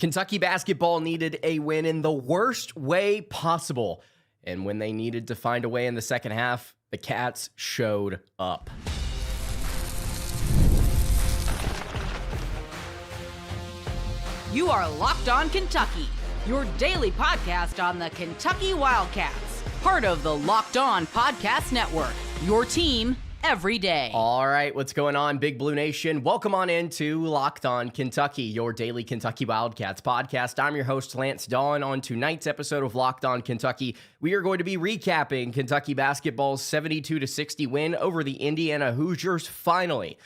Kentucky basketball needed a win in the worst way possible. And when they needed to find a way in the second half, the Cats showed up. You are Locked On Kentucky, your daily podcast on the Kentucky Wildcats. Part of the Locked On Podcast Network, your team every day. All right, what's going on, Big Blue Nation? Welcome on into Locked On Kentucky, your daily Kentucky Wildcats podcast. I'm your host, Lance Dawe, and on tonight's episode of Locked On Kentucky, we are going to be recapping Kentucky basketball's 72-60 win over the Indiana Hoosiers. Finally,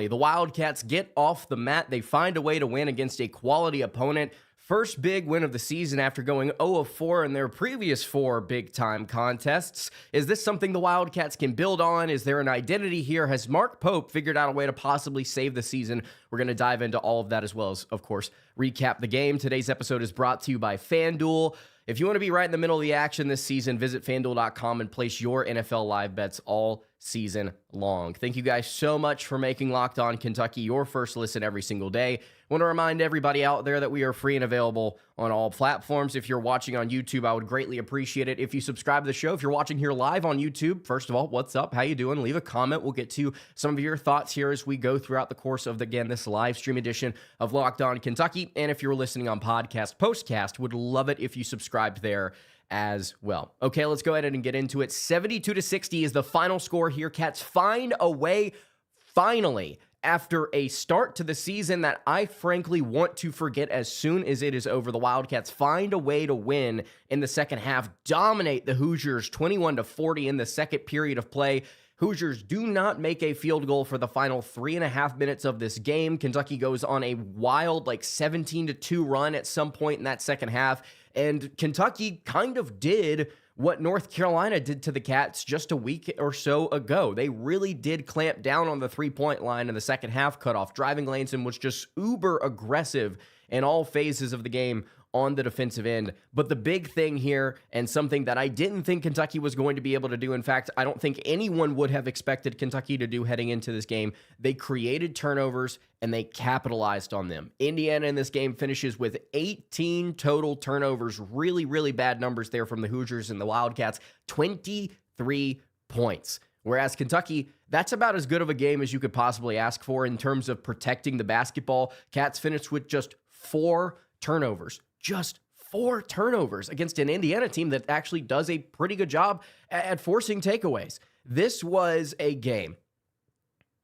the Wildcats get off the mat. They find a way to win against a quality opponent. First big win of the season after going 0-4 in their previous 4 big-time contests. Is this something the Wildcats can build on? Is there an identity here? Has Mark Pope figured out a way to possibly save the season? We're going to dive into all of that as well as, of course, recap the game. Today's episode is brought to you by FanDuel. If you want to be right in the middle of the action this season, visit FanDuel.com and place your NFL live bets all season long. Thank you guys so much for making Locked On Kentucky your first listen every single day. I want to remind everybody out there that we are free and available on all platforms. If you're watching on YouTube, I would greatly appreciate it if you subscribe to the show. If you're watching here live on YouTube, first of all, what's up? How you doing? Leave a comment. We'll get to some of your thoughts here as we go throughout the course of, this live stream edition of Locked On Kentucky. And if you're listening on postcast, would love it if you subscribed there as well. Okay, let's go ahead and get into it. 72-60 is the final score here. Cats find a way, finally, after a start to the season that I frankly want to forget as soon as it is over. The Wildcats find a way to win in the second half, dominate the Hoosiers 21-40 in the second period of play. Hoosiers do not make a field goal for the final 3.5 minutes of this game. Kentucky goes on a wild 17-2 run at some point in that second half. And Kentucky kind of did what North Carolina did to the Cats just a week or so ago. They really did clamp down on the three-point line in the second half, cut off driving lanes, and was just uber aggressive in all phases of the game on the defensive end. But the big thing here, and something that I didn't think Kentucky was going to be able to do, in fact, I don't think anyone would have expected Kentucky to do heading into this game, they created turnovers and they capitalized on them. Indiana in this game finishes with 18 total turnovers. Really, really bad numbers there from the Hoosiers and the Wildcats. 23 points. Whereas Kentucky, that's about as good of a game as you could possibly ask for in terms of protecting the basketball. Cats finished with just 4 turnovers. Just 4 turnovers against an Indiana team that actually does a pretty good job at forcing takeaways. This was a game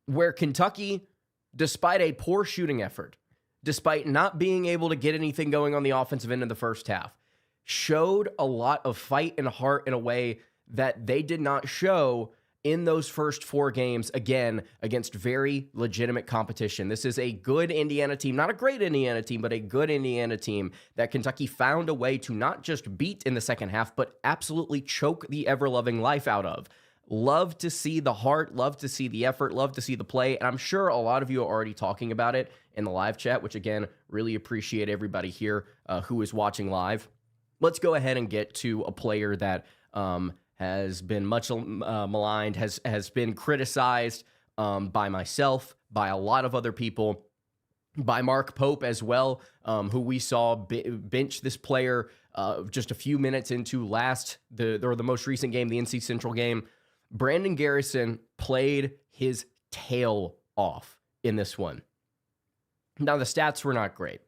where Kentucky, despite a poor shooting effort, despite not being able to get anything going on the offensive end in the first half, showed a lot of fight and heart in a way that they did not show in those first 4 games, again, against very legitimate competition. This is a good Indiana team, not a great Indiana team, but a good Indiana team that Kentucky found a way to not just beat in the second half, but absolutely choke the ever-loving life out of. Love to see the heart, love to see the effort, love to see the play, and I'm sure a lot of you are already talking about it in the live chat, which, again, really appreciate everybody here who is watching live. Let's go ahead and get to a player that has been much maligned, has been criticized by myself, by a lot of other people, by Mark Pope as well, who we saw bench this player just a few minutes into the most recent game, the NC Central game. Brandon Garrison played his tail off in this one. Now, the stats were not great.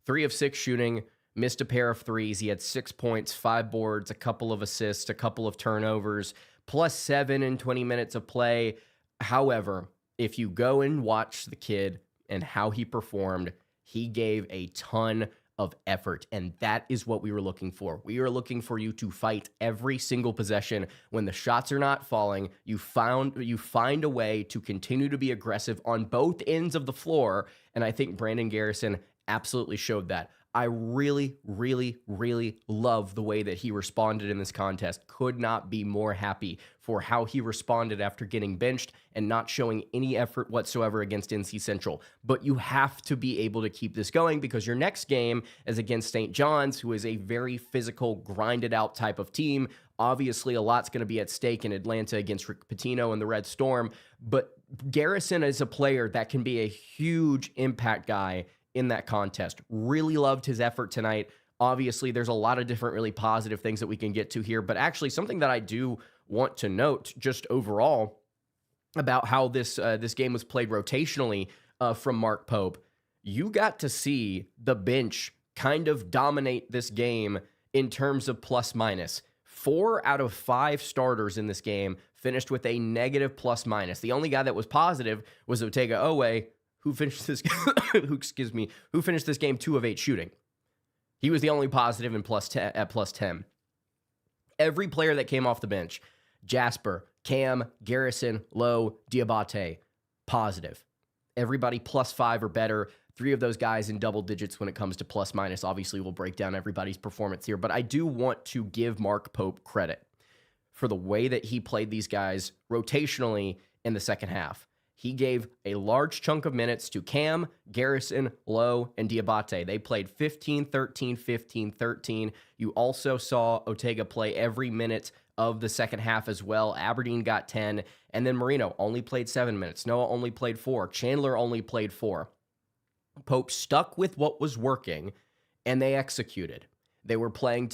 3 of 6 shooting, missed a pair of threes. He had 6 points, 5 boards, a couple of assists, a couple of turnovers, +7 in 20 minutes of play. However, if you go and watch the kid and how he performed, he gave a ton of effort, and that is what we were looking for. We are looking for you to fight every single possession. When the shots are not falling, you find a way to continue to be aggressive on both ends of the floor, and I think Brandon Garrison absolutely showed that. I really, really, really love the way that he responded in this contest. Could not be more happy for how he responded after getting benched and not showing any effort whatsoever against NC Central. But you have to be able to keep this going because your next game is against St. John's, who is a very physical, grinded out type of team. Obviously, a lot's going to be at stake in Atlanta against Rick Pitino and the Red Storm. But Garrison is a player that can be a huge impact guy in that contest. Really loved his effort tonight. Obviously, there's a lot of different really positive things that we can get to here, but actually something that I do want to note just overall about how this game was played rotationally from Mark Pope. You got to see the bench kind of dominate this game in terms of plus minus. 4 out of 5 starters in this game finished with a negative plus minus. The only guy that was positive was Dawe, who finished this who finished this game 2 of 8 shooting. He was the only positive in at plus 10. Every player that came off the bench, Jasper, Cam, Garrison, Lowe, Dioubate, positive. Everybody plus 5 or better. 3 of those guys in double digits when it comes to plus minus. Obviously, we'll break down everybody's performance here, but I do want to give Mark Pope credit for the way that he played these guys rotationally in the second half. He gave a large chunk of minutes to Cam, Garrison, Lowe, and Dioubate. They played 15-13, 15-13. You also saw Ortega play every minute of the second half as well. Aberdeen got 10, and then Marino only played 7 minutes. Noah only played 4. Chandler only played 4. Pope stuck with what was working, and they executed. They were playing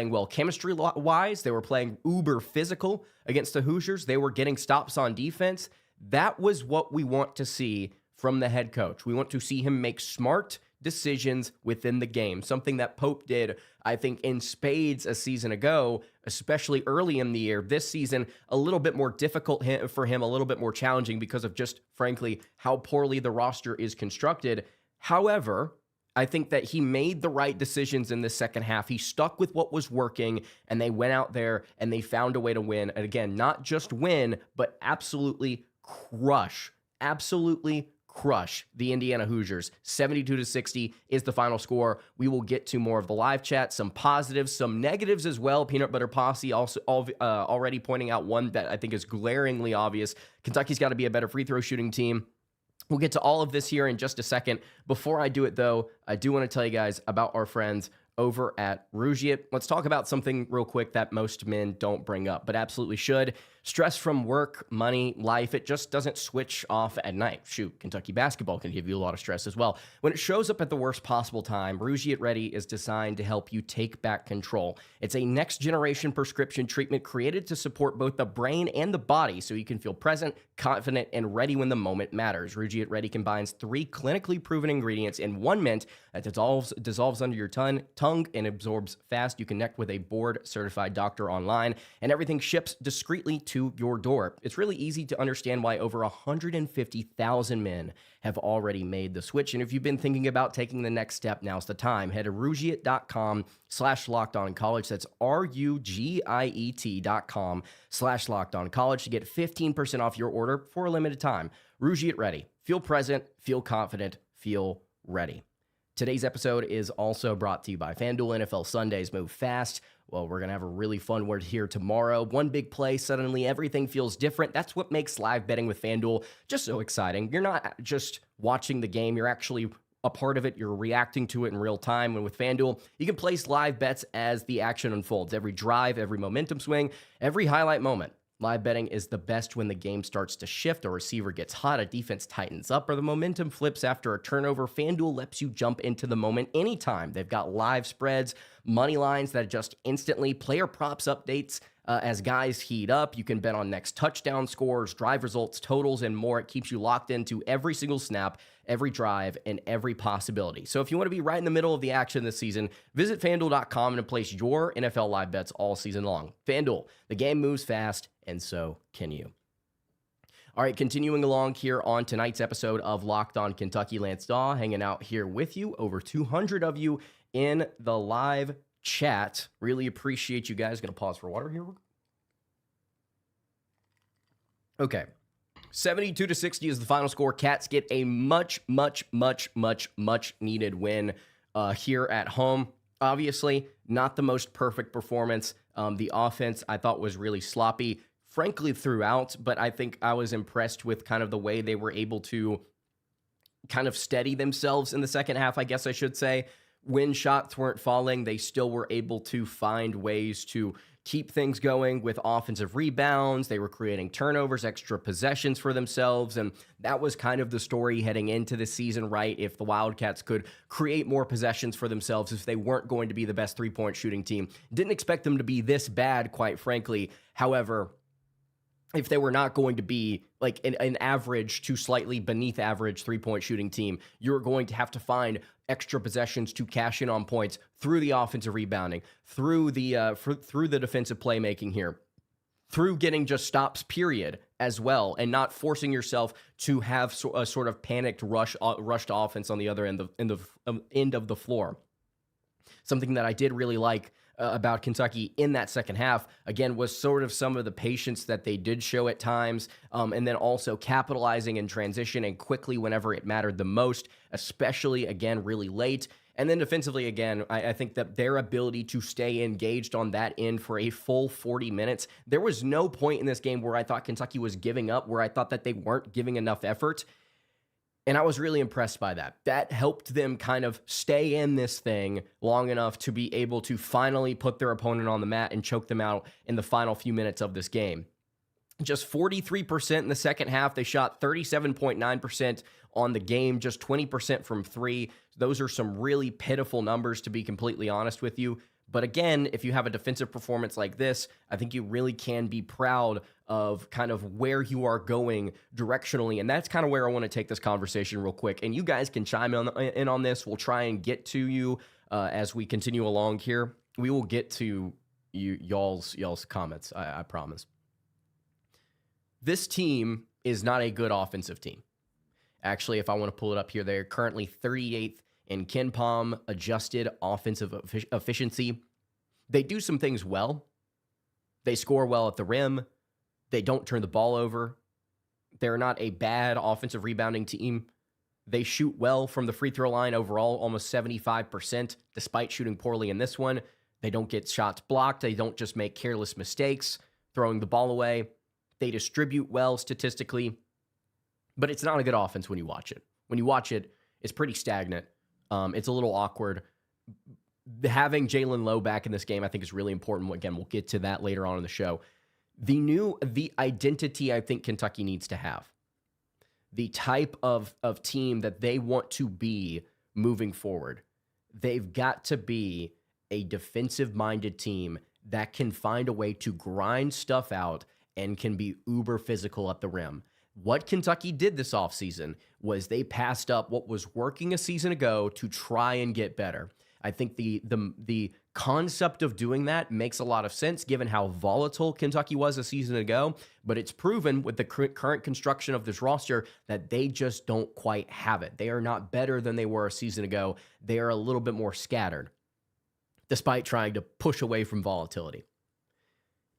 well chemistry-wise. They were playing uber physical against the Hoosiers. They were getting stops on defense. That was what we want to see from the head coach. We want to see him make smart decisions within the game, something that Pope did, I think, in spades a season ago, especially early in the year. This season, a little bit more difficult for him, a little bit more challenging because of just, frankly, how poorly the roster is constructed. However, I think that he made the right decisions in the second half. He stuck with what was working, and they went out there and they found a way to win. And again, not just win, but absolutely crush the Indiana Hoosiers. 72-60 is the final score. We will get to more of the live chat, some positives, some negatives as well. Peanut Butter Posse also already pointing out one that I think is glaringly obvious. Kentucky's got to be a better free throw shooting team. We'll get to all of this here in just a second. Before I do it, though, I do want to tell you guys about our friends over at Rougiet. Let's talk about something real quick that most men don't bring up, but absolutely should. Stress from work, money, life, it just doesn't switch off at night. Shoot, Kentucky basketball can give you a lot of stress as well. When it shows up at the worst possible time, Rougiet Ready is designed to help you take back control. It's a next-generation prescription treatment created to support both the brain and the body so you can feel present, confident, and ready when the moment matters. Rougiet Ready combines 3 clinically proven ingredients in 1 mint that dissolves under your tongue and absorbs fast. You connect with a board-certified doctor online, and everything ships discreetly to your door. It's really easy to understand why over 150,000 men have already made the switch. And if you've been thinking about taking the next step, now's the time. Head to Rougiet.com/LockedOnCollege. That's RUGIET.com/LockedOnCollege to get 15% off your order for a limited time. Rougiet Ready. Feel present, feel confident, feel ready. Today's episode is also brought to you by FanDuel. NFL Sundays move fast. Well, we're going to have a really fun one here tomorrow. One big play, suddenly everything feels different. That's what makes live betting with FanDuel just so exciting. You're not just watching the game. You're actually a part of it. You're reacting to it in real time. And with FanDuel, you can place live bets as the action unfolds. Every drive, every momentum swing, every highlight moment. Live betting is the best when the game starts to shift, a receiver gets hot, a defense tightens up, or the momentum flips after a turnover. FanDuel lets you jump into the moment anytime. They've got live spreads, money lines that adjust instantly, player props updates as guys heat up. You can bet on next touchdown scores, drive results, totals, and more. It keeps you locked into every single snap, every drive, and every possibility. So if you want to be right in the middle of the action this season, visit FanDuel.com and place your NFL live bets all season long. FanDuel, the game moves fast, and so can you. All right, continuing along here on tonight's episode of Locked On Kentucky, Lance Dawe hanging out here with you. Over 200 of you in the live chat. Really appreciate you guys. Going to pause for water here. Okay. 72-60 is the final score. Cats get a much needed win here at home. Obviously, not the most perfect performance. The offense, I thought, was really sloppy, frankly, throughout, but I think I was impressed with kind of the way they were able to kind of steady themselves in the second half, I guess I should say. When shots weren't falling, they still were able to find ways to keep things going with offensive rebounds. They were creating turnovers, extra possessions for themselves, and that was kind of the story heading into the season, right? If the Wildcats could create more possessions for themselves, if they weren't going to be the best three-point shooting team. Didn't expect them to be this bad, quite frankly. However, if they were not going to be like an average to slightly beneath average three-point shooting team, you're going to have to find extra possessions to cash in on points through the offensive rebounding, through the defensive playmaking here, through getting just stops, period, as well, and not forcing yourself to have a sort of panicked rushed offense on the other end of the floor. Something that I did really like about Kentucky in that second half, again, was sort of some of the patience that they did show at times, and then also capitalizing in transition and quickly whenever it mattered the most, especially, again, really late. And then defensively, again, I think that their ability to stay engaged on that end for a full 40 minutes, there was no point in this game where I thought Kentucky was giving up, where I thought that they weren't giving enough effort. And I was really impressed by that. That helped them kind of stay in this thing long enough to be able to finally put their opponent on the mat and choke them out in the final few minutes of this game. Just 43% in the second half. They shot 37.9% on the game, just 20% from three. Those are some really pitiful numbers, to be completely honest with you. But again, if you have a defensive performance like this, I think you really can be proud of kind of where you are going directionally. And that's kind of where I want to take this conversation real quick. And you guys can chime in on this. We'll try and get to you as we continue along here. We will get to y'all's comments, I promise. This team is not a good offensive team. Actually, if I want to pull it up here, they're currently 38th in KenPom adjusted offensive efficiency. They do some things well. They score well at the rim. They don't turn the ball over. They're not a bad offensive rebounding team. They shoot well from the free throw line overall, almost 75%, despite shooting poorly in this one. They don't get shots blocked. They don't just make careless mistakes, throwing the ball away. They distribute well statistically, but it's not a good offense when you watch it. When you watch it, it's pretty stagnant. It's a little awkward. Having Jaland Lowe back in this game, I think, is really important. Again, we'll get to that later on in the show. The identity I think Kentucky needs to have, the type of team that they want to be moving forward, they've got to be a defensive-minded team that can find a way to grind stuff out and can be uber physical at the rim. What Kentucky did this offseason was they passed up what was working a season ago to try and get better. I think the concept of doing that makes a lot of sense given how volatile Kentucky was a season ago, but it's proven with the current construction of this roster that they just don't quite have it. They are not better than they were a season ago. They are a little bit more scattered, despite trying to push away from volatility.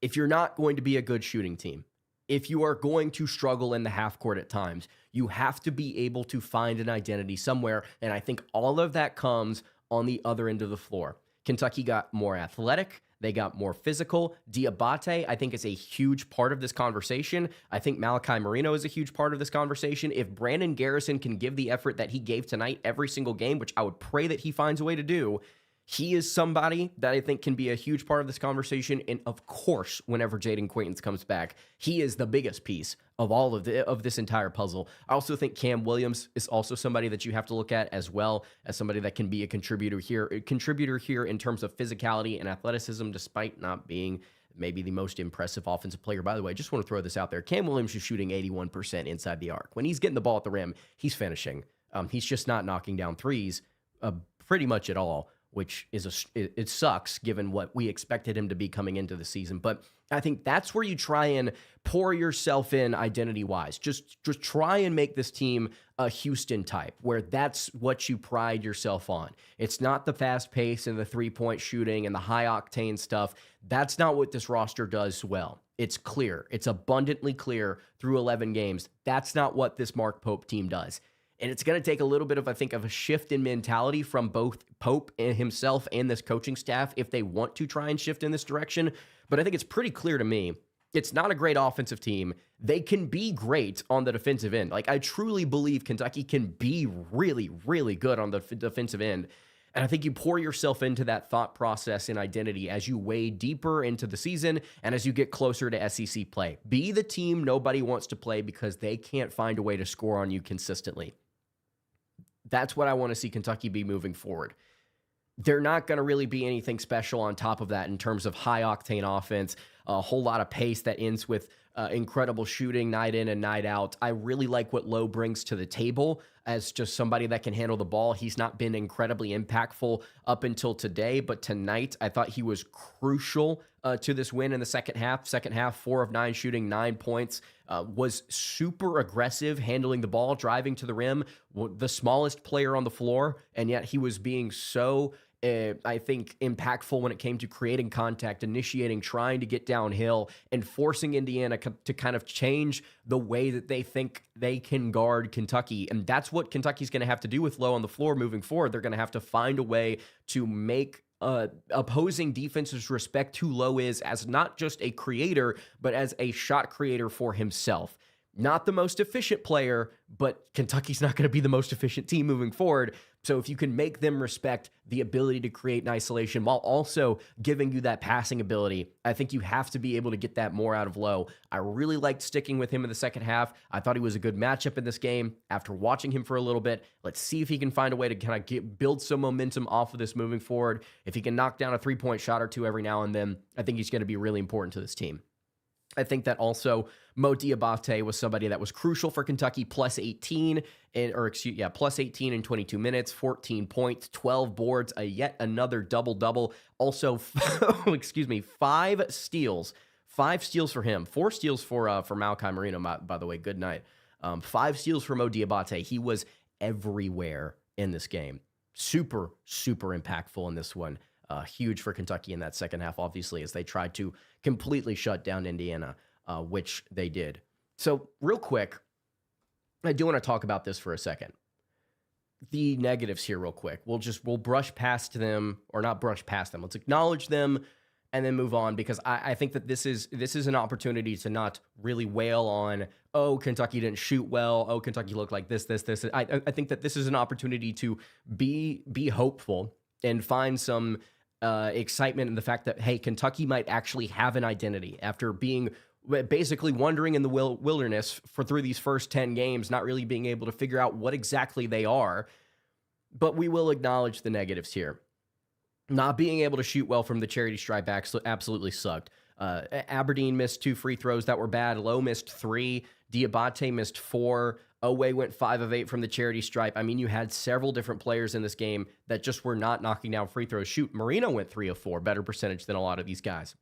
If you're not going to be a good shooting team, if you are going to struggle in the half court at times, you have to be able to find an identity somewhere, and I think all of that comes on the other end of the floor. Kentucky got more athletic. They got more physical. Dioubate, I think, is a huge part of this conversation. I think Malachi Marino is a huge part of this conversation. If Brandon Garrison can give the effort that he gave tonight every single game, which I would pray that he finds a way to do, he is somebody that I think can be a huge part of this conversation. And of course, whenever Jaden Quaintance comes back, he is the biggest piece of all of this entire puzzle. I also think Cam Williams is also somebody that you have to look at as well as somebody that can be a contributor here in terms of physicality and athleticism, despite not being maybe the most impressive offensive player. By the way, I just want to throw this out there. Cam Williams is shooting 81% inside the arc. When he's getting the ball at the rim, he's finishing. He's just not knocking down threes pretty much at all, which is it sucks given what we expected him to be coming into the season. But I think that's where you try and pour yourself in identity-wise. Just try and make this team a Houston type, where that's what you pride yourself on. It's not the fast pace and the three-point shooting and the high-octane stuff. That's not what this roster does well. It's clear. It's abundantly clear through 11 games. That's not what this Mark Pope team does. And it's going to take a little bit of, I think, of a shift in mentality from both Pope and himself and this coaching staff if they want to try and shift in this direction. But I think it's pretty clear to me, it's not a great offensive team. They can be great on the defensive end. Like, I truly believe Kentucky can be really, really good on the defensive end. And I think you pour yourself into that thought process and identity as you wade deeper into the season and as you get closer to SEC play. Be the team nobody wants to play because they can't find a way to score on you consistently. That's what I want to see Kentucky be moving forward. They're not going to really be anything special on top of that in terms of high-octane offense, a whole lot of pace that ends with incredible shooting night in and night out. I really like what Lowe brings to the table as just somebody that can handle the ball. He's not been incredibly impactful up until today, but tonight I thought he was crucial to this win in the second half. Second half, 4 of 9 shooting, 9 points, was super aggressive, handling the ball, driving to the rim, the smallest player on the floor, and yet he was being so I think, impactful when it came to creating contact, initiating, trying to get downhill, and forcing Indiana to kind of change the way that they think they can guard Kentucky. And that's what Kentucky's going to have to do with Lowe on the floor moving forward. They're going to have to find a way to make opposing defenses respect who Lowe is as not just a creator, but as a shot creator for himself. Not the most efficient player, but Kentucky's not going to be the most efficient team moving forward. So if you can make them respect the ability to create in isolation while also giving you that passing ability, I think you have to be able to get that more out of Lowe. I really liked sticking with him in the second half. I thought he was a good matchup in this game. After watching him for a little bit, let's see if he can find a way to kind of build some momentum off of this moving forward. If he can knock down a three-point shot or two every now and then, I think he's going to be really important to this team. I think that also Dioubate was somebody that was crucial for Kentucky, plus 18 in 22 minutes, 14 points, 12 boards, yet another double-double. Also, 5 steals. 5 steals for him. 4 steals for Malachi Marino, by the way. Good night. 5 steals for Dioubate. He was everywhere in this game. Super, super impactful in this one. Huge for Kentucky in that second half, obviously, as they tried to completely shut down Indiana, which they did. So real quick, I do want to talk about this for a second. The negatives here real quick. We'll brush past them, or not brush past them. Let's acknowledge them and then move on, because I think that this is an opportunity to not really wail on, oh, Kentucky didn't shoot well, oh, Kentucky looked like this. I think that this is an opportunity to be hopeful and find some excitement in the fact that, hey, Kentucky might actually have an identity after being basically wandering in the wilderness through these first 10 games, not really being able to figure out what exactly they are. But we will acknowledge the negatives here. Not being able to shoot well from the charity stripe absolutely sucked. Aberdeen missed 2 free throws that were bad. Lowe missed 3. Dioubate missed 4. Oweh went 5 of 8 from the charity stripe. I mean, you had several different players in this game that just were not knocking down free throws. Shoot, Marino went 3 of 4, better percentage than a lot of these guys.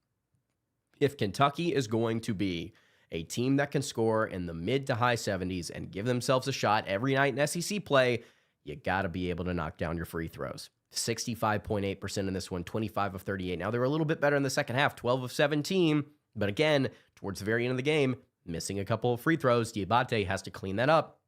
If Kentucky is going to be a team that can score in the mid to high 70s and give themselves a shot every night in SEC play, you got to be able to knock down your free throws. 65.8% in this one, 25 of 38. Now, they were a little bit better in the second half, 12 of 17. But again, towards the very end of the game, missing a couple of free throws. Dioubate has to clean that up.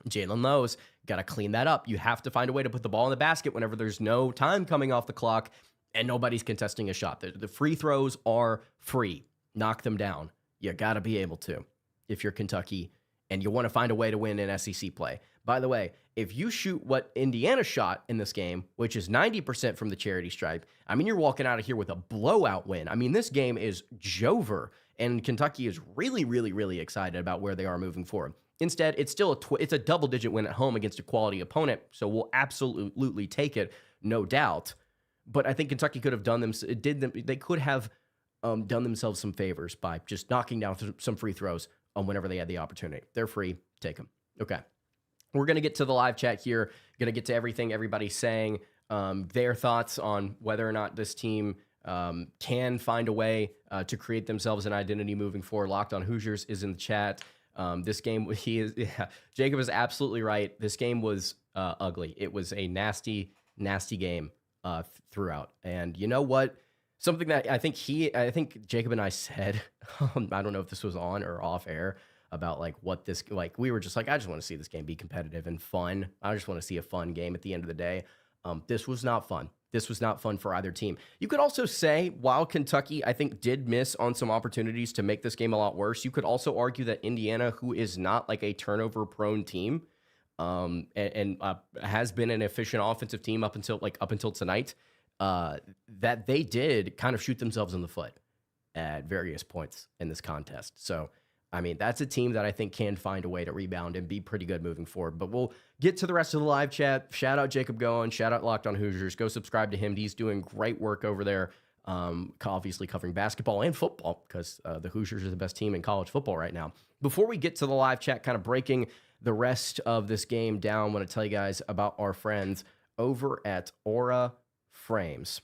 Jaland Lowe's got to clean that up. You have to find a way to put the ball in the basket whenever there's no time coming off the clock and nobody's contesting a shot. The free throws are free. Knock them down. You got to be able to if you're Kentucky and you want to find a way to win in SEC play. By the way, if you shoot what Indiana shot in this game, which is 90% from the charity stripe, I mean, you're walking out of here with a blowout win. I mean, this game is Jover, and Kentucky is really, really, really excited about where they are moving forward. Instead, it's still it's a double-digit win at home against a quality opponent, so we'll absolutely take it, no doubt. But I think Kentucky could have done themselves some favors by just knocking down some free throws whenever they had the opportunity. They're free, take them. Okay. We're going to get to the live chat here. Going to get to everything everybody's saying, their thoughts on whether or not this team can find a way to create themselves an identity moving forward. Locked on Hoosiers is in the chat. This game, Jacob is absolutely right. This game was ugly. It was a nasty, nasty game throughout. And you know what? Something that I think Jacob and I said, I don't know if this was on or off air, about we were just like, I just want to see this game be competitive and fun. I just want to see a fun game at the end of the day. This was not fun. This was not fun for either team. You could also say, while Kentucky, I think, did miss on some opportunities to make this game a lot worse, you could also argue that Indiana, who is not like a turnover-prone team, and has been an efficient offensive team up until tonight, that they did kind of shoot themselves in the foot at various points in this contest. So, I mean, that's a team that I think can find a way to rebound and be pretty good moving forward. But we'll get to the rest of the live chat. Shout out Jacob Goen. Shout out Locked On Hoosiers. Go subscribe to him. He's doing great work over there, obviously covering basketball and football, because the Hoosiers are the best team in college football right now. Before we get to the live chat, kind of breaking the rest of this game down, I want to tell you guys about our friends over at Aura Frames.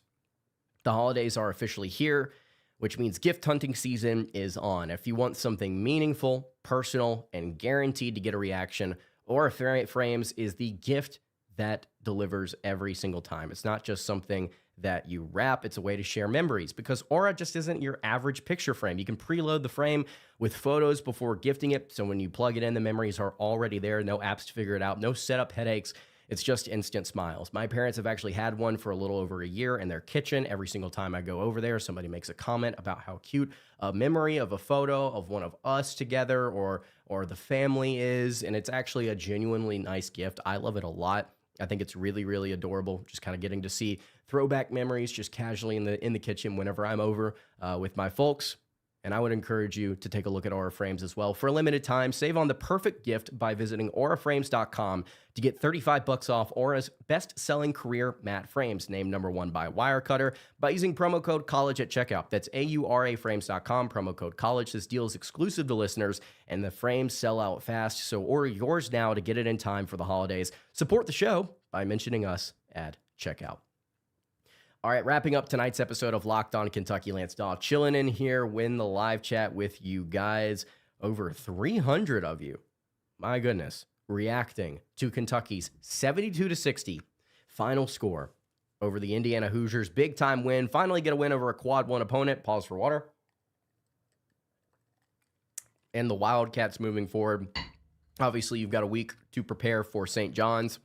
The holidays are officially here, which means gift hunting season is on. If you want something meaningful, personal, and guaranteed to get a reaction, Aura Frames is the gift that delivers every single time. It's not just something that you wrap, it's a way to share memories, because Aura just isn't your average picture frame. You can preload the frame with photos before gifting it, so when you plug it in, the memories are already there, no apps to figure it out, no setup headaches. It's just instant smiles. My parents have actually had one for a little over a year in their kitchen. Every single time I go over there, somebody makes a comment about how cute a memory of a photo of one of us together or the family is, and it's actually a genuinely nice gift. I love it a lot. I think it's really, really adorable, just kind of getting to see throwback memories just casually in the kitchen whenever I'm over with my folks. And I would encourage you to take a look at Aura Frames as well. For a limited time, save on the perfect gift by visiting auraframes.com to get $35 off Aura's best-selling career matte frames, named #1 by Wirecutter, by using promo code COLLEGE at checkout. That's auraframes.com, promo code COLLEGE. This deal is exclusive to listeners, and the frames sell out fast, so order yours now to get it in time for the holidays. Support the show by mentioning us at checkout. All right, wrapping up tonight's episode of Locked On Kentucky. Lance Dawe chilling in here, win the live chat with you guys. Over 300 of you, my goodness, reacting to Kentucky's 72-60 final score over the Indiana Hoosiers. Big time win. Finally get a win over a quad one opponent. Pause for water. And the Wildcats moving forward. Obviously, you've got a week to prepare for St. John's.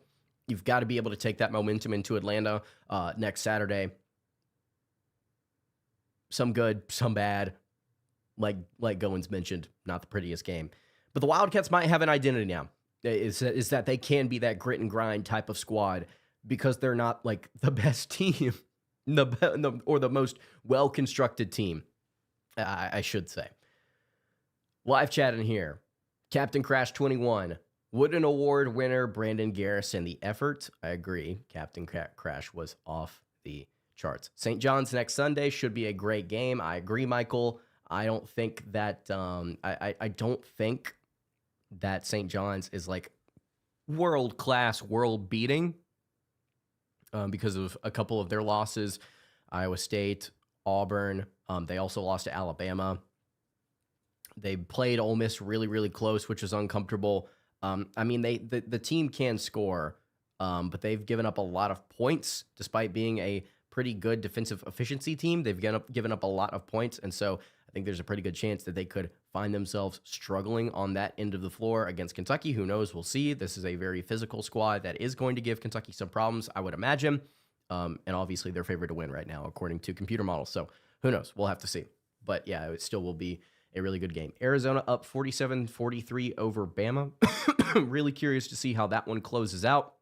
You've got to be able to take that momentum into Atlanta next Saturday. Some good, some bad. Like Goins mentioned, not the prettiest game. But the Wildcats might have an identity now. Is that they can be that grit and grind type of squad, because they're not like the best team or the most well-constructed team, I should say. Live chat in here. Captain Crash 21. Wooden Award winner Brandon Garrison. The effort, I agree. Captain Crash was off the charts. St. John's next Sunday should be a great game. I agree, Michael. I don't think that I don't think that St. John's is like world-class, world-beating because of a couple of their losses. Iowa State, Auburn. They also lost to Alabama. They played Ole Miss really, really close, which is uncomfortable. I mean, the team can score, but they've given up a lot of points despite being a pretty good defensive efficiency team. They've given up a lot of points, and so I think there's a pretty good chance that they could find themselves struggling on that end of the floor against Kentucky. Who knows? We'll see. This is a very physical squad that is going to give Kentucky some problems, I would imagine, and obviously they're favored to win right now according to computer models, so who knows? We'll have to see. But yeah, it still will be a really good game. Arizona up 47-43 over Bama. Really curious to see how that one closes out.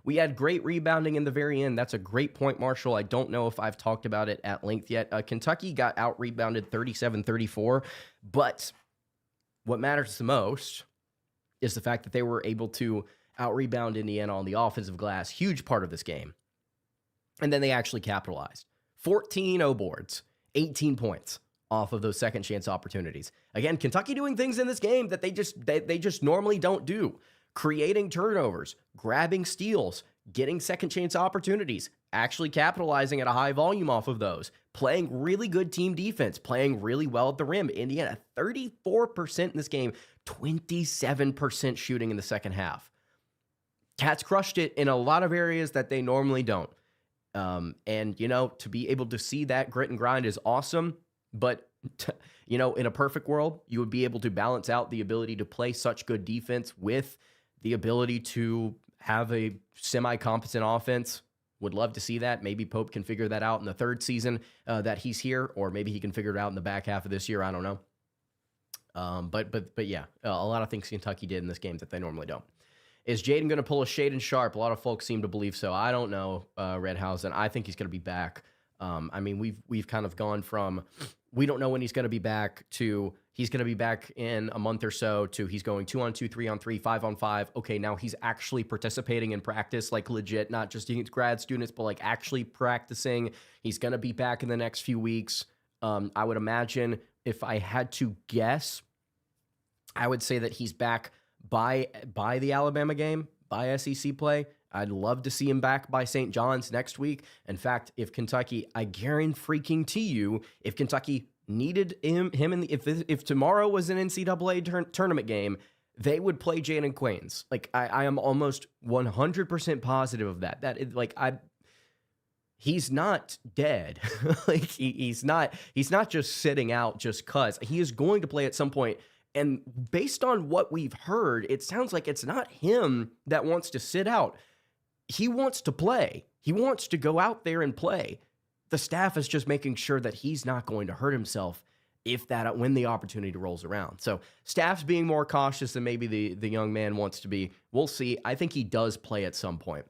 We had great rebounding in the very end. That's a great point, Marshall. I don't know if I've talked about it at length yet. Kentucky got out-rebounded 37-34, but what matters the most is the fact that they were able to out-rebound Indiana on the offensive glass. Huge part of this game. And then they actually capitalized. 14 O-boards, 18 points off of those second chance opportunities. Again, Kentucky doing things in this game that they just normally don't do. Creating turnovers, grabbing steals, getting second chance opportunities, actually capitalizing at a high volume off of those, playing really good team defense, playing really well at the rim. Indiana 34% in this game, 27% shooting in the second half. Cats crushed it in a lot of areas that they normally don't. And, to be able to see that grit and grind is awesome. But, in a perfect world, you would be able to balance out the ability to play such good defense with the ability to have a semi-competent offense. Would love to see that. Maybe Pope can figure that out in the third season that he's here, or maybe he can figure it out in the back half of this year. I don't know. But yeah, a lot of things Kentucky did in this game that they normally don't. Is Jaden going to pull a Shaden Sharp? A lot of folks seem to believe so. I don't know, Redhausen. I think he's going to be back. I mean, we've kind of gone from we don't know when he's going to be back to he's going to be back in a month or so to he's going 2-on-2, 3-on-3, 5-on-5. Okay, now he's actually participating in practice, like legit, not just against grad students, but like actually practicing. He's going to be back in the next few weeks. I would imagine if I had to guess, I would say that he's back by the Alabama game, by SEC play. I'd love to see him back by St. John's next week. In fact, if Kentucky, I guarantee you, if Kentucky needed him in the if tomorrow was an NCAA tournament game, they would play Jalen Quains. Like I am almost 100% positive of that. He's not dead. Like he's not just sitting out just cuz. He is going to play at some point. And based on what we've heard, it sounds like it's not him that wants to sit out. He wants to play. He wants to go out there and play. The staff is just making sure that he's not going to hurt himself when the opportunity rolls around. So staff's being more cautious than maybe the young man wants to be. We'll see. I think he does play at some point,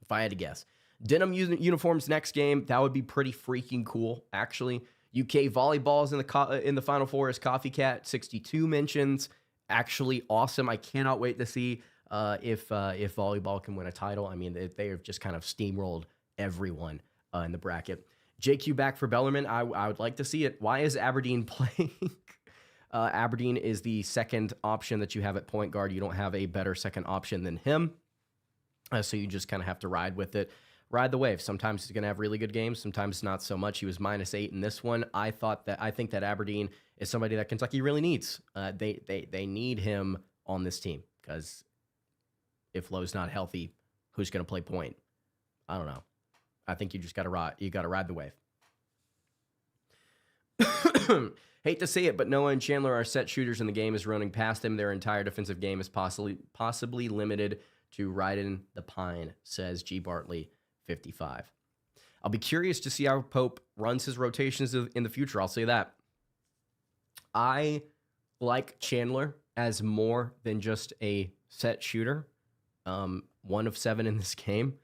if I had to guess. Denim uniforms next game, that would be pretty freaking cool, actually. UK volleyballs in the Final Four as Coffee Cat 62 mentions. Actually awesome. I cannot wait to see if volleyball can win a title. I mean, they have just kind of steamrolled everyone in the bracket. JQ back for Bellarmine. I would like to see it. Why is Aberdeen playing? Aberdeen is the second option that you have at point guard. You don't have a better second option than him. So you just kind of have to ride with it. Ride the wave. Sometimes he's going to have really good games. Sometimes not so much. He was -8 in this one. I think that Aberdeen is somebody that Kentucky really needs. They need him on this team because if Lowe's not healthy, who's going to play point? I don't know. I think you just got to ride. You got to ride the wave. Hate to say it, but Noah and Chandler are set shooters, and the game is running past them. Their entire defensive game is possibly limited to riding the pine, says G. Bartley, 55. I'll be curious to see how Pope runs his rotations in the future. I'll say that. I like Chandler as more than just a set shooter. 1 of 7 in this game.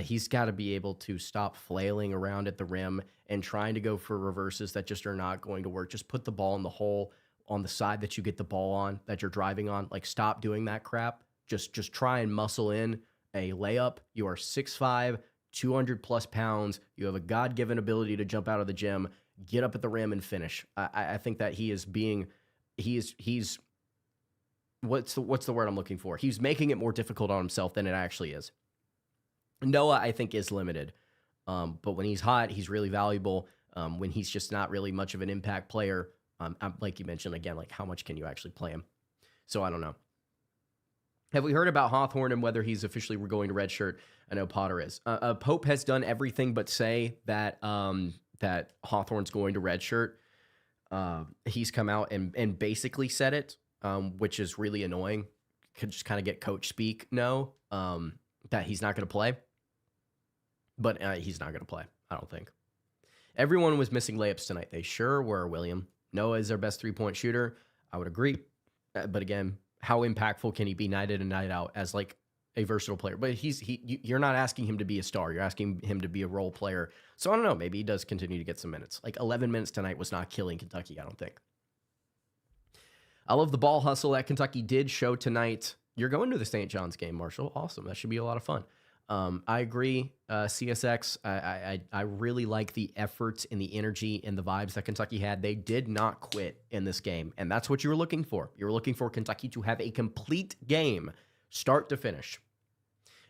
He's got to be able to stop flailing around at the rim and trying to go for reverses that just are not going to work. Just put the ball in the hole on the side that you get the ball on, that you're driving on. Like, stop doing that crap. Just try and muscle in a layup. You are 6'5", 200-plus pounds. You have a God-given ability to jump out of the gym, get up at the rim, and finish. I think that he's what's the word I'm looking for? He's making it more difficult on himself than it actually is. Noah, I think, is limited. But when he's hot, he's really valuable. When he's just not really much of an impact player, like you mentioned, again, like how much can you actually play him? So I don't know. Have we heard about Hawthorne and whether he's officially going to redshirt? I know Potter is. Pope has done everything but say that that Hawthorne's going to redshirt. He's come out and basically said it, which is really annoying. Could just kind of get coach speak. No, that he's not going to play. But he's not going to play, I don't think. Everyone was missing layups tonight. They sure were, William. Noah is their best three-point shooter. I would agree. But again, how impactful can he be night in and night out as like a versatile player? But you're not asking him to be a star. You're asking him to be a role player. So I don't know. Maybe he does continue to get some minutes. Like 11 minutes tonight was not killing Kentucky, I don't think. I love the ball hustle that Kentucky did show tonight. You're going to the St. John's game, Marshall. Awesome. That should be a lot of fun. I agree. CSX, I really like the efforts and the energy and the vibes that Kentucky had. They did not quit in this game, and that's what you were looking for. You were looking for Kentucky to have a complete game, start to finish.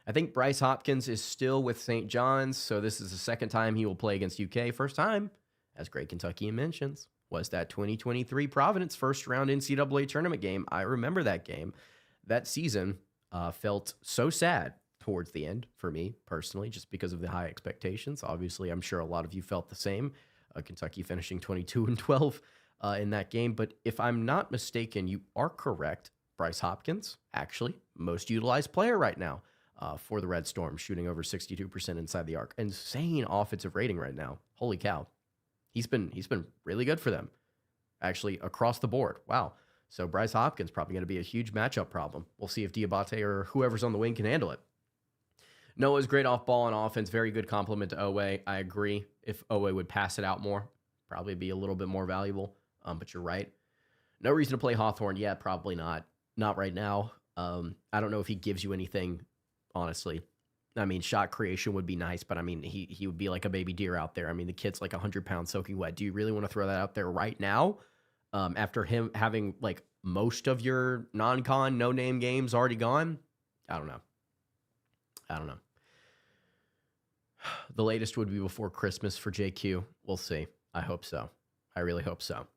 I think Bryce Hopkins is still with St. John's, so this is the second time he will play against UK. First time, as Great Kentuckian mentions, was that 2023 Providence first-round NCAA tournament game. I remember that game. That season felt so sad towards the end for me personally, just because of the high expectations. Obviously, I'm sure a lot of you felt the same. Kentucky finishing 22-12 in that game. But if I'm not mistaken, you are correct. Bryce Hopkins, actually, most utilized player right now for the Red Storm, shooting over 62% inside the arc. Insane offensive rating right now. Holy cow. He's been really good for them, actually, across the board. Wow. So Bryce Hopkins probably going to be a huge matchup problem. We'll see if Dioubate or whoever's on the wing can handle it. Noah's great off ball and offense. Very good compliment to Owe. I agree. If Owe would pass it out more, probably be a little bit more valuable. But you're right. No reason to play Hawthorne yet. Probably not. Not right now. I don't know if he gives you anything, honestly. I mean, shot creation would be nice, but I mean, he would be like a baby deer out there. I mean, the kid's like 100 pounds soaking wet. Do you really want to throw that out there right now? After him having like most of your non-con, no-name games already gone? I don't know. The latest would be before Christmas for JQ. We'll see. I hope so. I really hope so.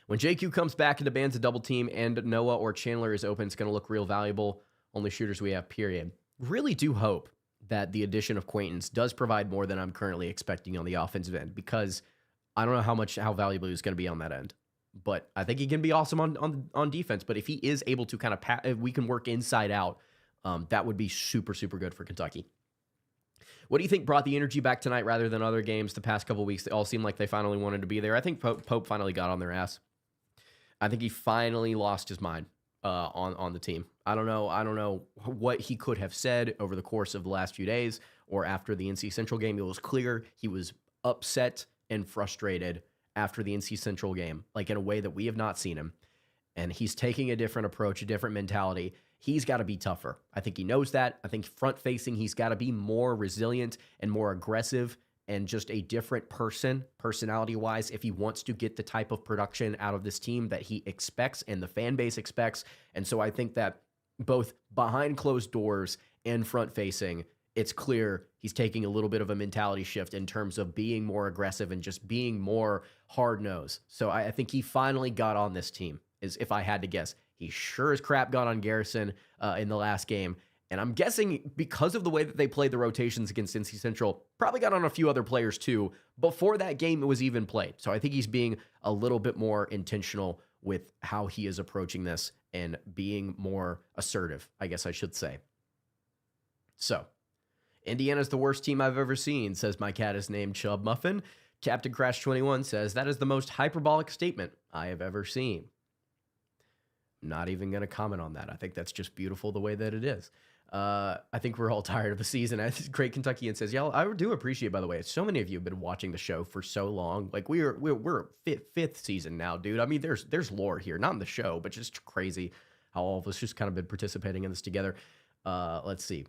When JQ comes back and demands a double team and Noah or Chandler is open, it's going to look real valuable. Only shooters we have, period. Really do hope that the addition of Quaintance does provide more than I'm currently expecting on the offensive end, because I don't know how valuable he's going to be on that end. But I think he can be awesome on defense. But if he is able to kind of if we can work inside out, that would be super, super good for Kentucky. What do you think brought the energy back tonight rather than other games the past couple of weeks? They all seemed like they finally wanted to be there. I think Pope finally got on their ass. I think he finally lost his mind on the team. I don't know what he could have said over the course of the last few days or after the NC Central game. It was clear he was upset and frustrated after the NC Central game, like in a way that we have not seen him. And he's taking a different approach, a different mentality. He's got to be tougher. I think he knows that. I think front-facing, he's got to be more resilient and more aggressive and just a different person, personality-wise, if he wants to get the type of production out of this team that he expects and the fan base expects. And so I think that both behind closed doors and front-facing, it's clear he's taking a little bit of a mentality shift in terms of being more aggressive and just being more hard-nosed. So I think he finally got on this team, is if I had to guess. He sure as crap got on Garrison in the last game. And I'm guessing because of the way that they played the rotations against NC Central, probably got on a few other players too before that game was even played. So I think he's being a little bit more intentional with how he is approaching this and being more assertive, I guess I should say. So, Indiana's the worst team I've ever seen, says my cat is named Chub Muffin. Captain Crash 21 says, that is the most hyperbolic statement I have ever seen. Not even going to comment on that. I think that's just beautiful the way that it is. I think we're all tired of the season. Great Kentuckian says, yeah, I do appreciate, by the way, so many of you have been watching the show for so long. Like we're fifth season now, dude. I mean, there's lore here, not in the show, but just crazy how all of us just kind of been participating in this together. Let's see.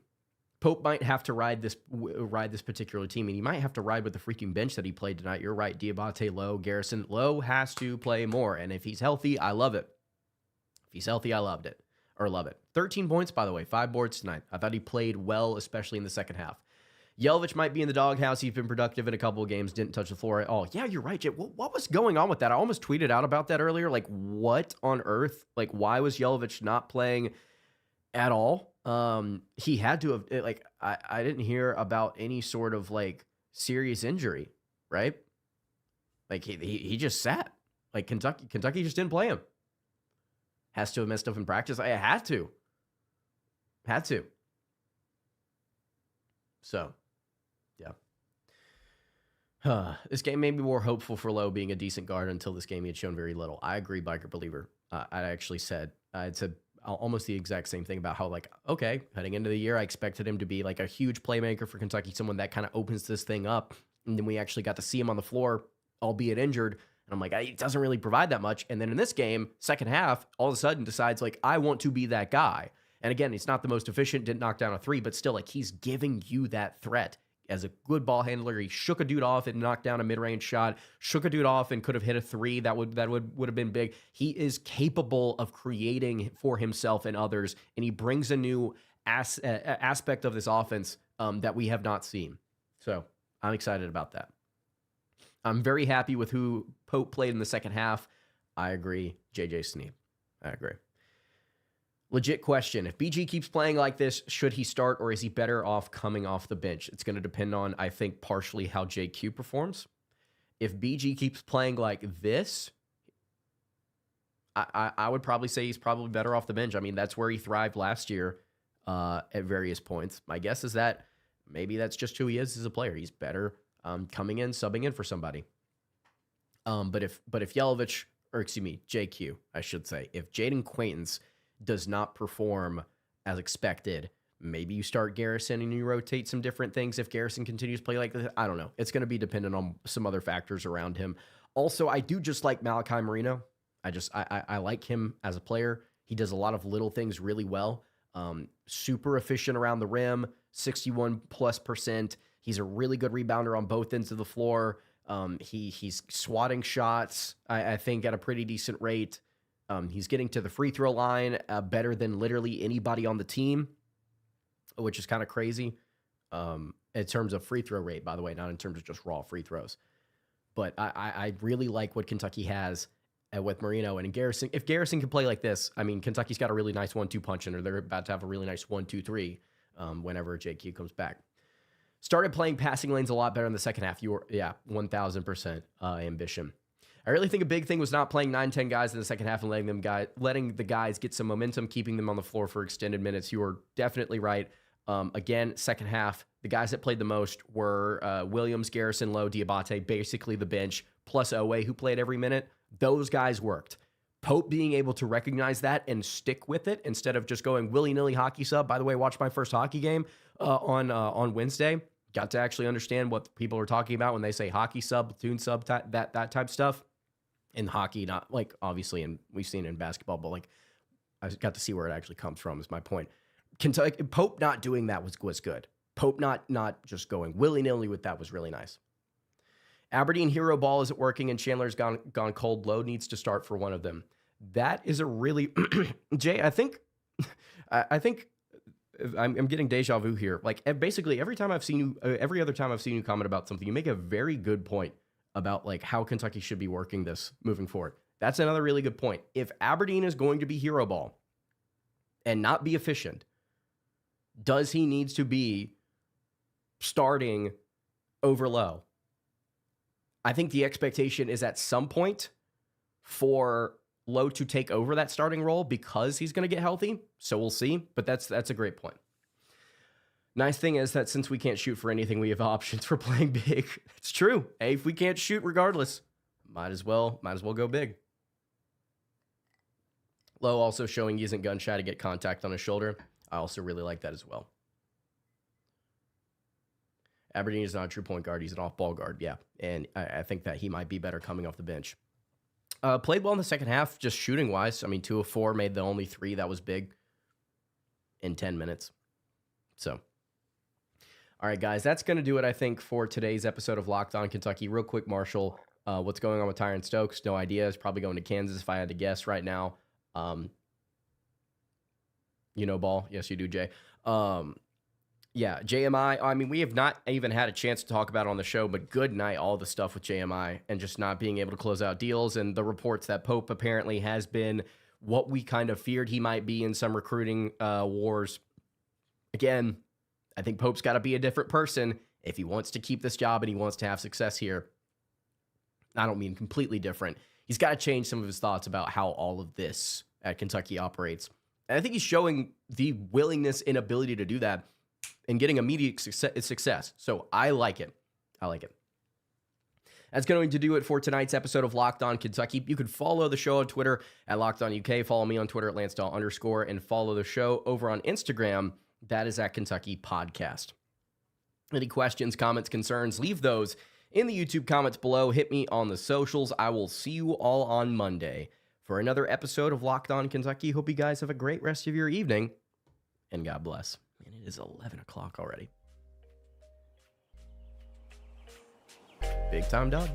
Pope might have to ride this particular team, and he might have to ride with the freaking bench that he played tonight. You're right. Dioubate, Lowe, Garrison. Lowe has to play more, and if he's healthy, I love it. If he's healthy, I love it. 13 points, by the way, 5 boards tonight. I thought he played well, especially in the second half. Yelovich might be in the doghouse. He's been productive in a couple of games, didn't touch the floor at all. Yeah, you're right, Jay. What was going on with that? I almost tweeted out about that earlier. Like, what on earth? Like, why was Yelovich not playing at all? He had to have, like, I didn't hear about any sort of, like, serious injury, right? Like, he just sat. Like, Kentucky just didn't play him. Has to have messed up in practice. I had to. So, yeah. This game made me more hopeful for Lowe being a decent guard until this game he had shown very little. I agree, Biker Believer. I'd said almost the exact same thing about how, like, okay, heading into the year, I expected him to be like a huge playmaker for Kentucky, someone that kind of opens this thing up. And then we actually got to see him on the floor, albeit injured. And I'm like, it doesn't really provide that much. And then in this game, second half, all of a sudden decides, like, I want to be that guy. And again, he's not the most efficient, didn't knock down a 3, but still, like, he's giving you that threat. As a good ball handler, he shook a dude off and knocked down a mid-range shot, shook a dude off and could have hit a 3. That would have been big. He is capable of creating for himself and others, and he brings a new aspect of this offense that we have not seen. So I'm excited about that. I'm very happy with who Pope played in the second half. I agree. JJ Sneed. I agree. Legit question. If BG keeps playing like this, should he start or is he better off coming off the bench? It's going to depend on, I think, partially how JQ performs. If BG keeps playing like this, I would probably say he's probably better off the bench. I mean, that's where he thrived last year at various points. My guess is that maybe that's just who he is as a player. He's better coming in, subbing in for somebody. But if Yelovich or excuse me, JQ, I should say, if Jaden Quaintance does not perform as expected, maybe you start Garrison and you rotate some different things. If Garrison continues to play like this, I don't know. It's going to be dependent on some other factors around him. Also, I do just like Malachi Marino. I like him as a player. He does a lot of little things really well. Super efficient around the rim, 61+%. He's a really good rebounder on both ends of the floor. He's swatting shots, I think, at a pretty decent rate. He's getting to the free throw line better than literally anybody on the team, which is kind of crazy in terms of free throw rate, by the way, not in terms of just raw free throws. But I really like what Kentucky has with Marino and Garrison. If Garrison can play like this, I mean, Kentucky's got a really nice 1-2 punch in, or they're about to have a really nice 1-2-3 whenever JQ comes back. Started playing passing lanes a lot better in the second half. 1,000% ambition. I really think a big thing was not playing 9-10 guys in the second half and letting the guys get some momentum, keeping them on the floor for extended minutes. You were definitely right. Again, second half, the guys that played the most were Williams, Garrison, Lowe, Dioubate, basically the bench, plus Dawe, who played every minute. Those guys worked. Pope being able to recognize that and stick with it instead of just going willy-nilly hockey sub. By the way, watch my first hockey game on Wednesday. Got to actually understand what people are talking about when they say hockey sub, platoon sub, that type stuff. In hockey, not like obviously, and we've seen it in basketball, but like I got to see where it actually comes from is my point. Kentucky, Pope not doing that was good. Pope not just going willy-nilly with that was really nice. Aberdeen hero ball isn't working and Chandler's gone cold. Lowe needs to start for one of them. That is a really Jay, I think I'm getting deja vu here. Like basically every other time I've seen you comment about something, you make a very good point about like how Kentucky should be working this moving forward. That's another really good point. If Aberdeen is going to be hero ball and not be efficient, does he needs to be starting over Lowe? I think the expectation is at some point for Lowe to take over that starting role because he's going to get healthy. So we'll see, but that's a great point. Nice thing is that since we can't shoot for anything, we have options for playing big. It's true. Hey, if we can't shoot regardless, might as well go big. Lowe also showing he isn't gun shy to get contact on his shoulder. I also really like that as well. Aberdeen is not a true point guard. He's an off-ball guard, yeah. And I think that he might be better coming off the bench. Played well in the second half, just shooting-wise. I mean, 2 of 4, made the only 3. That was big in 10 minutes. So, all right, guys, that's going to do it, I think, for today's episode of Locked On Kentucky. Real quick, Marshall, what's going on with Tyron Stokes? No idea. He's probably going to Kansas if I had to guess right now. You know ball. Yes, you do, Jay. Yeah, JMI, I mean, we have not even had a chance to talk about it on the show, but good night, all the stuff with JMI and just not being able to close out deals and the reports that Pope apparently has been what we kind of feared he might be in some recruiting wars. Again, I think Pope's got to be a different person if he wants to keep this job and he wants to have success here. I don't mean completely different. He's got to change some of his thoughts about how all of this at Kentucky operates. And I think he's showing the willingness and ability to do that and getting immediate success. So I like it. That's going to do it for tonight's episode of Locked On Kentucky. You can follow the show on Twitter at Locked On UK. Follow me on Twitter at LanceDawe_, and follow the show over on Instagram. That is at Kentucky Podcast. Any questions, comments, concerns, leave those in the YouTube comments below. Hit me on the socials. I will see you all on Monday for another episode of Locked On Kentucky. Hope you guys have a great rest of your evening, and God bless. Man, it is 11 o'clock already. Big time, dog.